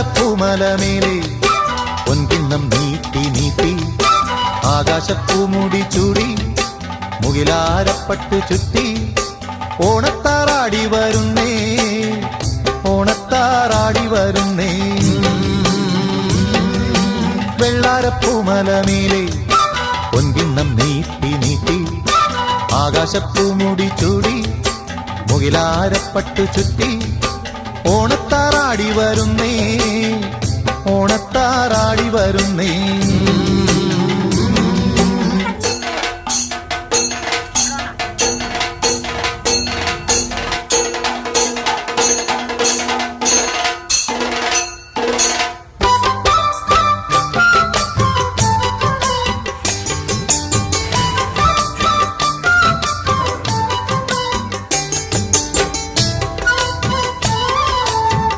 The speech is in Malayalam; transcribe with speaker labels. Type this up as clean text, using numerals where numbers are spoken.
Speaker 1: വെള്ളാരപ്പൂമലമേലെ പൊൻകിണ്ണം നീട്ടി നീട്ടി ആകാശപ്പൂമുടി ചൂടി മുകിലാരപ്പട്ടു ചുറ്റി ഓണത്താറാടി വരുന്നേ ഓണത്താറാടി വരുന്നേ വെള്ളാരപ്പൂമലമേലെ പൊൻകിണ്ണം നീട്ടി നീട്ടി ആകാശപ്പൂമുടി ചൂടി മുകിലാരപ്പട്ടു ചുറ്റി ഓണത്താറാടി വരുന്നേ ഓണത്താറാടി വരുന്നേ